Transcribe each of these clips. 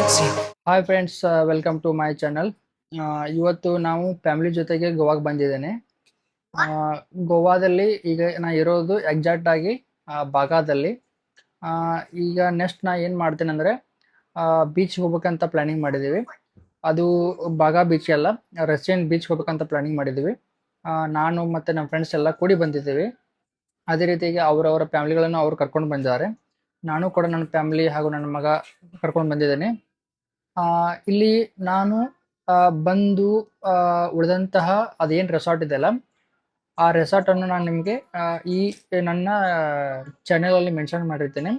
Hi friends, welcome to my channel. ಇವತ್ತು ನಾವು family ಜೊತೆಗೆ ಗೋವಾಗೆ ಬಂದಿದ್ದೇನೆ. ಗೋವಾದಲ್ಲಿ ಈಗ ನಾ ಇರೋದು ಎಕ್ಸಾಕ್ಟ್ ಆಗಿ ಬಾಗಾದಲ್ಲಿ. ಈಗ ನೆಕ್ಸ್ಟ್ ನಾ ಏನು ಮಾಡ್ತೇನೆ ಅಂದರೆ ಬೀಚ್ ಹೋಗ್ಬೇಕಂತ ಪ್ಲಾನಿಂಗ್ ಮಾಡಿದ್ದೀವಿ. ಅದು ಬಾಗಾ ಬೀಚ್ ಅಲ್ಲ, ರಷ್ಯನ್ ಬೀಚ್ ಹೋಗ್ಬೇಕಂತ ಪ್ಲಾನಿಂಗ್ ಮಾಡಿದ್ದೀವಿ. ನಾನು ಮತ್ತು ನಮ್ಮ ಫ್ರೆಂಡ್ಸ್ ಎಲ್ಲ ಕೂಡಿ ಬಂದಿದ್ದೀವಿ. ಅದೇ ರೀತಿಯಾಗಿ ಅವರವರ ಫ್ಯಾಮಿಲಿಗಳನ್ನು ಅವ್ರು ಕರ್ಕೊಂಡು ಬಂದಿದ್ದಾರೆ. ನಾನು ಕೂಡ ನನ್ನ ಫ್ಯಾಮಿಲಿ ಹಾಗೂ ನನ್ನ ಮಗ ಕರ್ಕೊಂಡು ಬಂದಿದ್ದೇನೆ. ಇಲ್ಲಿ ನಾನು ಬಂದು ಉಳಿದಂತಹ ಅದೇನು ರೆಸಾರ್ಟ್ ಇದೆಯಲ್ಲ, ಆ ರೆಸಾರ್ಟನ್ನು ನಾನು ನಿಮಗೆ ಈ ನನ್ನ ಚಾನೆಲಲ್ಲಿ ಮೆನ್ಷನ್ ಮಾಡಿರ್ತೇನೆ.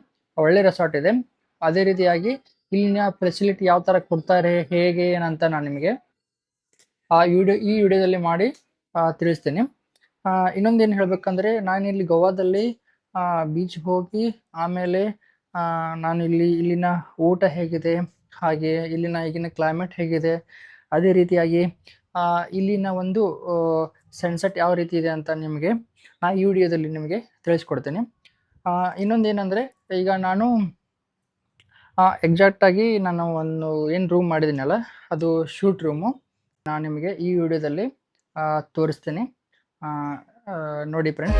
ಒಳ್ಳೆ ರೆಸಾರ್ಟ್ ಇದೆ. ಅದೇ ರೀತಿಯಾಗಿ ಇಲ್ಲಿನ ಫೆಸಿಲಿಟಿ ಯಾವ ಥರ ಕೊಡ್ತಾರೆ, ಹೇಗೆ ಏನಂತ ನಾನು ನಿಮಗೆ ಈ ವಿಡಿಯೋದಲ್ಲಿ ಮಾಡಿ ತಿಳಿಸ್ತೇನೆ. ಇನ್ನೊಂದೇನು ಹೇಳಬೇಕಂದ್ರೆ, ನಾನಿಲ್ಲಿ ಗೋವಾದಲ್ಲಿ ಬೀಚ್ ಹೋಗಿ ಆಮೇಲೆ ನಾನು ಇಲ್ಲಿನ ಊಟ ಹೇಗಿದೆ, ಹಾಗೆ ಇಲ್ಲಿನ ಈಗಿನ ಕ್ಲೈಮೇಟ್ ಹೇಗಿದೆ, ಅದೇ ರೀತಿಯಾಗಿ ಇಲ್ಲಿನ ಒಂದು ಸನ್ಸೆಟ್ ಯಾವ ರೀತಿ ಇದೆ ಅಂತ ನಿಮಗೆ ಈ ವಿಡಿಯೋದಲ್ಲಿ ನಿಮಗೆ ತಿಳಿಸ್ಕೊಡ್ತೇನೆ. ಇನ್ನೊಂದೇನೆಂದರೆ, ಈಗ ನಾನು ಎಕ್ಸಾಕ್ಟಾಗಿ ನಾನು ಒಂದು ಏನು ರೂಮ್ ಮಾಡಿದ್ದೀನಲ್ಲ, ಅದು ಶೂಟ್ ರೂಮು. ನಾನು ನಿಮಗೆ ಈ ವಿಡಿಯೋದಲ್ಲಿ ತೋರಿಸ್ತೇನೆ. ನೋಡಿ ಫ್ರೆಂಡ್ಸ್.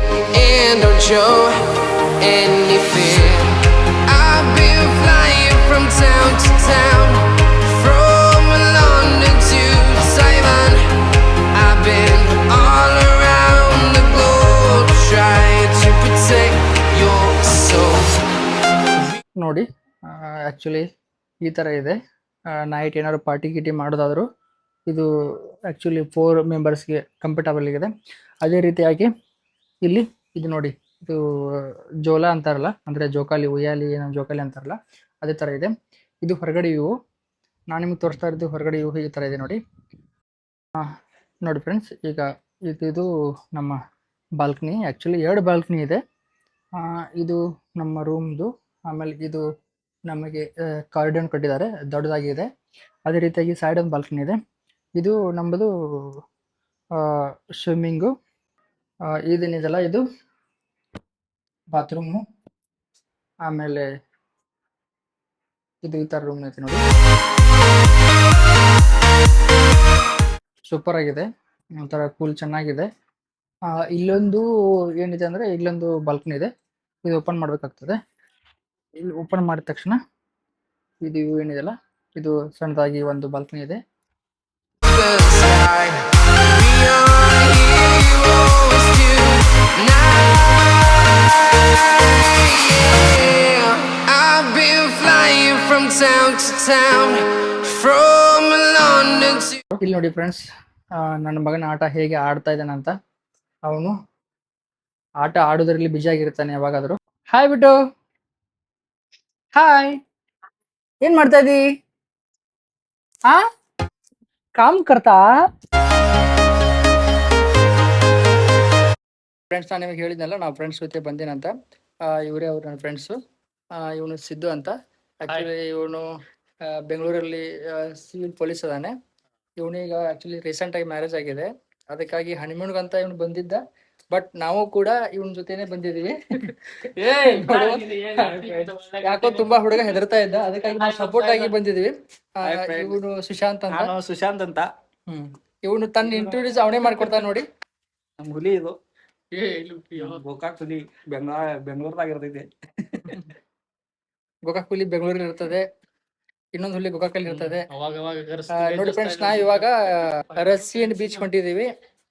ನೋಡಿ, ಆ್ಯಕ್ಚುಲಿ ಈ ಥರ ಇದೆ. ನೈಟ್ ಏನಾದ್ರು ಪಾರ್ಟಿ ಗಿಟಿ ಮಾಡೋದಾದರೂ ಇದು ಆ್ಯಕ್ಚುಲಿ 4 ಮೆಂಬರ್ಸ್ಗೆ ಕಂಫರ್ಟಬಲ್ ಇದೆ. ಅದೇ ರೀತಿಯಾಗಿ ಇಲ್ಲಿ ಇದು ನೋಡಿ, ಇದು ಜೋಲ ಅಂತಾರಲ್ಲ, ಅಂದರೆ ಜೋಕಾಲಿ, ಉಯ್ಯಾಲಿ, ಏನೋ ಜೋಕಾಲಿ ಅಂತಾರಲ್ಲ, ಅದೇ ಥರ ಇದೆ. ಇದು ಹೊರಗಡೆ ವ್ಯೂ. ನಾನು ನಿಮಗೆ ತೋರಿಸ್ತಾ ಇರೋದು ಹೊರಗಡೆ ವ್ಯೂ ಈ ಥರ ಇದೆ ನೋಡಿ. ನೋಡಿ ಫ್ರೆಂಡ್ಸ್, ಈಗ ಇದು ನಮ್ಮ ಬಾಲ್ಕನಿ. ಆ್ಯಕ್ಚುಲಿ 2 ಬಾಲ್ಕನಿ ಇದೆ. ಇದು ನಮ್ಮ ರೂಮ್ದು. ಆಮೇಲೆ ಇದು ನಮಗೆ ಕಾರಿಡಾರ್ ಕಟ್ಟಿದ್ದಾರೆ, ದೊಡ್ಡದಾಗಿದೆ. ಅದೇ ರೀತಿಯಾಗಿ ಸೈಡ್ ಒಂದು ಬಾಲ್ಕನಿ ಇದೆ. ಇದು ನಮ್ಮದು ಸ್ವಿಮ್ಮಿಂಗು. ಇದೇನಿದೆಲ್ಲ ಇದು ಬಾತ್ರೂಮು. ಆಮೇಲೆ ಇದು ಈ ಥರ ರೂಮ್ ಐತೆ ನೋಡಿ, ಸೂಪರ್ ಆಗಿದೆ, ಒಂಥರ ಕೂಲ್, ಚೆನ್ನಾಗಿದೆ. ಇಲ್ಲೊಂದು ಏನಿದೆ ಅಂದರೆ, ಇಲ್ಲೊಂದು ಬಾಲ್ಕನಿ ಇದೆ. ಇದು ಓಪನ್ ಮಾಡಬೇಕಾಗ್ತದೆ. ಇಲ್ಲಿ ಓಪನ್ ಮಾಡಿದ ತಕ್ಷಣ ಇದು ಏನಿದೆಲ್ಲ, ಇದು ಸಣ್ಣದಾಗಿ ಒಂದು ಬಾಲ್ಕನಿ ಇದೆ. ಇಲ್ಲಿ ನೋಡಿ ಫ್ರೆಂಡ್ಸ್, ನನ್ನ ಮಗನ ಆಟ ಹೇಗೆ ಆಡ್ತಾ ಇದ್ದಾನೆ ಅಂತ. ಅವನು ಆಟ ಆಡೋದ್ರಲ್ಲಿ ಬಿಜಿ ಆಗಿರ್ತಾನೆ ಯಾವಾಗಾದರೂ. ಹಾಯ್ ಬಿಟ್ಟು, ಹಾಯ್, ಏನ್ ಮಾಡ್ತಾ ಇದ್ದೀ? ಕಾಮ್ ಕರ್ತಾ ಫ್ರೆಂಡ್ಸ್, ನಾನು ನಿಮಗೆ ಹೇಳಿದ್ನಲ್ಲ, ನಾವು ಫ್ರೆಂಡ್ಸ್ ಜೊತೆ ಬಂದೇನಂತ. ಇವರೇ ಅವ್ರು ನನ್ನ ಫ್ರೆಂಡ್ಸು. ಇವನು ಸಿದ್ದು ಅಂತ. ಆ್ಯಕ್ಚುಲಿ ಇವನು ಬೆಂಗಳೂರಲ್ಲಿ ಸಿವಿಲ್ ಪೊಲೀಸ್ ಅದಾನೆ. ಇವನೀಗ ಆ್ಯಕ್ಚುಲಿ ರೀಸೆಂಟಾಗಿ ಮ್ಯಾರೇಜ್ ಆಗಿದೆ. ಅದಕ್ಕಾಗಿ ಹನಿಮೂನ್ಗಂತ ಇವನು ಬಂದಿದ್ದ. ಬಟ್ ನಾವು ಕೂಡ ಇವನ ಜೊತೆನೆ ಬಂದಿದ್ದೀವಿ. ಯಾಕೋ ತುಂಬಾ ಹುಡುಗ ಹೆದರ್ತಾ ಇದ್ದ, ಅದಕ್ಕಾಗಿ ನಾವು ಸಪೋರ್ಟ್ ಆಗಿ ಬಂದಿದ್ದೀವಿ. ಇವನು ಸುಶಾಂತ್ ಅಂತ. ಇವನು ತನ್ನ ಇಂಟ್ರೊಡ್ಯೂಸ್ ಅವನೇ ಮಾಡ್ಕೊಡ್ತಾನೆ ನೋಡಿ. ನಮ್ ಹುಲಿ ಇದು, ಗೋಕಾಕ್ ಹುಲಿ ಬೆಂಗಳೂರದಾಗ ಇರ್ತೈತಿ. ಗೋಕಾಕ್ ಹುಲಿ ಬೆಂಗಳೂರಲ್ಲಿ ಇರ್ತದೆ, ಇನ್ನೊಂದು ಹುಲಿ ಗೋಕಾಕಲ್ಲಿ ಇರ್ತದೆ. ನೋಡಿ ಫ್ರೆಂಡ್ಸ್, ನಾ ಇವಾಗ ರಷ್ಯನ್ ಬೀಚ್ ಹೊಂಟಿದೀವಿ.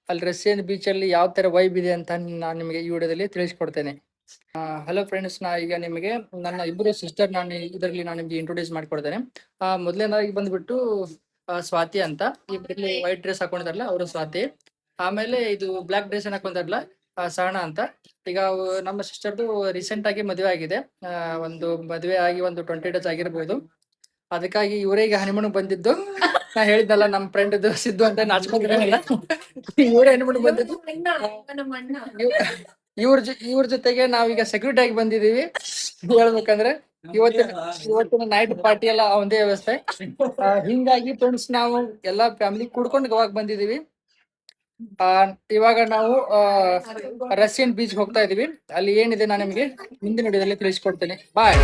ಅಲ್ಲಿ ರಷ್ಯನ್ ಬೀಚ್ ಅಲ್ಲಿ ಯಾವ ತರ ವೈಬ್ ಇದೆ ಅಂತ ನಾನು ನಿಮಗೆ ಈ ವಿಡಿಯೋದಲ್ಲಿ ತಿಳಿಸ್ಕೊಡ್ತೇನೆ. ಹಲೋ ಫ್ರೆಂಡ್ಸ್, ನಾ ಈಗ ನಿಮಗೆ ನನ್ನ ಇಬ್ಬರು ಸಿಸ್ಟರ್ ನಾನು ಇದರಲ್ಲಿ ನಿಮ್ಗೆ ಇಂಟ್ರೊಡ್ಯೂಸ್ ಮಾಡ್ಕೊಡ್ತೇನೆ. ಮೊದಲನೇದಾಗಿ ಬಂದ್ಬಿಟ್ಟು ಸ್ವಾತಿ ಅಂತ. ಇಬ್ಬರಲ್ಲಿ ವೈಟ್ ಡ್ರೆಸ್ ಹಾಕೊಂಡಿದಾರಲ್ಲ, ಅವರು ಸ್ವಾತಿ. ಆಮೇಲೆ ಇದು ಬ್ಲಾಕ್ ಡ್ರೆಸ್ ಹಾಕೊಂತಾರಲ್ಲ, ಸಹನ ಅಂತ. ಈಗ ನಮ್ಮ ಸಿಸ್ಟರ್ದು ರೀಸೆಂಟ್ ಆಗಿ ಮದುವೆ ಆಗಿದೆ. ಒಂದು ಮದುವೆ ಆಗಿ ಒಂದು 20 ಡೇಸ್ ಆಗಿರ್ಬೋದು. ಅದಕ್ಕಾಗಿ ಇವರೇ ಈಗ ಹನಿಮೂನ್ ಬಂದಿದ್ದು. ನಾ ಹೇಳಿದ್ನಲ್ಲ, ನಮ್ಮ ಫ್ರೆಂಡ್ ಸಿದ್ದು ಅಂತ ನಾಚ್ಕೊಂಡಿರಲ್ಲ, ಇವರೇ ಹನಿಮೂನ್ ಬಂದಿದ್ದು. ಇವ್ರ ಜೊತೆಗೆ ನಾವೀಗ ಸೆಕ್ಯೂರಿಟಿ ಆಗಿ ಬಂದಿದೀವಿ. ಹೇಳ್ಬೇಕಂದ್ರೆ ಇವತ್ತಿನ ನೈಟ್ ಪಾರ್ಟಿ ಎಲ್ಲ ಒಂದೇ ವ್ಯವಸ್ಥೆ. ಹಿಂಗಾಗಿ ಫ್ರೆಂಡ್ಸ್, ನಾವು ಎಲ್ಲಾ ಫ್ಯಾಮಿಲಿ ಕೂಡ್ಕೊಂಡು ಗೋವಾಕ್ ಬಂದಿದೀವಿ. ಇವಾಗ ನಾವು ರಷ್ಯನ್ ಬೀಚ್ ಹೋಗ್ತಾ ಇದೀವಿ. ಅಲ್ಲಿ ಏನಿದೆ ನಾನು ನಿಮಗೆ ಮುಂದಿನ ವಿಡಿಯೋದಲ್ಲಿ ತಿಳಿಸ್ಕೊಡ್ತೇನೆ. ಬಾಯ್.